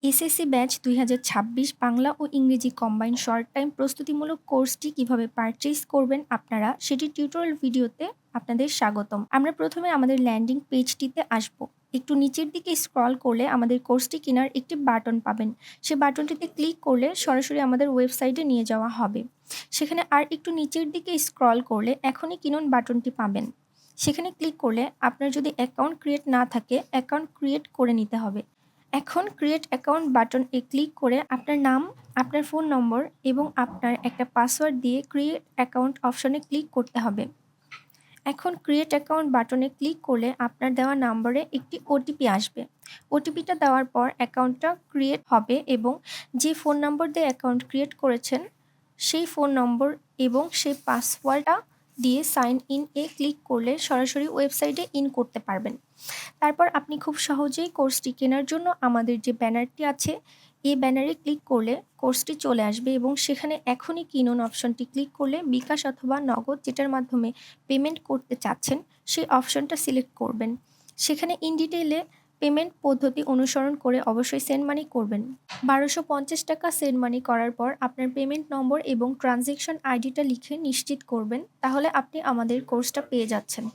SSC batch ২০২৬ Bangla ও ইংরেজি combined short time প্রস্তুতিমূলক কোর্সটি কিভাবে পারচেজ করবেন আপনারা সেটির টিউটোরিয়াল ভিডিওতে আপনাদের স্বাগতম। আমরা প্রথমে আমাদের ল্যান্ডিং পেজটিতে আসব। একটু নিচের দিকে স্ক্রল করলে আমাদের কোর্সটি কেনার একটি বাটন পাবেন। সে বাটনটিতে ক্লিক করলে সরাসরি আমাদের ওয়েবসাইটে নিয়ে যাওয়া হবে। সেখানে আর একটু নিচের দিকে স্ক্রল করলে এখনই কিনুন বাটনটি পাবেন। সেখানে ক্লিক করলে আপনার যদি অ্যাকাউন্ট ক্রিয়েট না থাকে অ্যাকাউন্ট ক্রিয়েট করে নিতে হবে। এখন ক্রিয়েট অ্যাকাউন্ট বাটনে ক্লিক করে আপনার নাম, আপনার ফোন নম্বর এবং আপনার একটা পাসওয়ার্ড দিয়ে ক্রিয়েট অ্যাকাউন্ট অপশনে ক্লিক করতে হবে। এখন ক্রিয়েট অ্যাকাউন্ট বাটনে ক্লিক করলে আপনার দেওয়া নম্বরে একটি ওটিপি আসবে। ওটিপিটা দেওয়ার পর অ্যাকাউন্টটা ক্রিয়েট হবে এবং যে ফোন নম্বর দিয়ে অ্যাকাউন্ট ক্রিয়েট করেছেন সেই ফোন নম্বর এবং সেই পাসওয়ার্ডটা দিয়ে সাইন ইন এ ক্লিক করলে সরাসরি ওয়েবসাইটে ইন করতে পারবেন। তারপর আপনি খুব সহজেই কোর্সটি কেনার জন্য আমাদের যে ব্যানারটি আছে এই ব্যানারে ক্লিক করলে কোর্সটি চলে আসবে এবং সেখানে এখনই কিনুন অপশনটি ক্লিক করলে বিকাশ অথবা নগদ যেটার মাধ্যমে পেমেন্ট করতে চাচ্ছেন সেই অপশনটা সিলেক্ট করবেন। সেখানে ইন ডিটেইলে পেমেন্ট পদ্ধতি অনুসরণ করে অবশ্যই সেন্ড মানি করবেন। ১২৫০ টাকা সেন্ড মানি করার পর আপনার পেমেন্ট নম্বর এবং ট্রানজ্যাকশন আইডিটা লিখে নিশ্চিত করবেন, তাহলে আপনি আমাদের কোর্সটা পেয়ে যাচ্ছেন।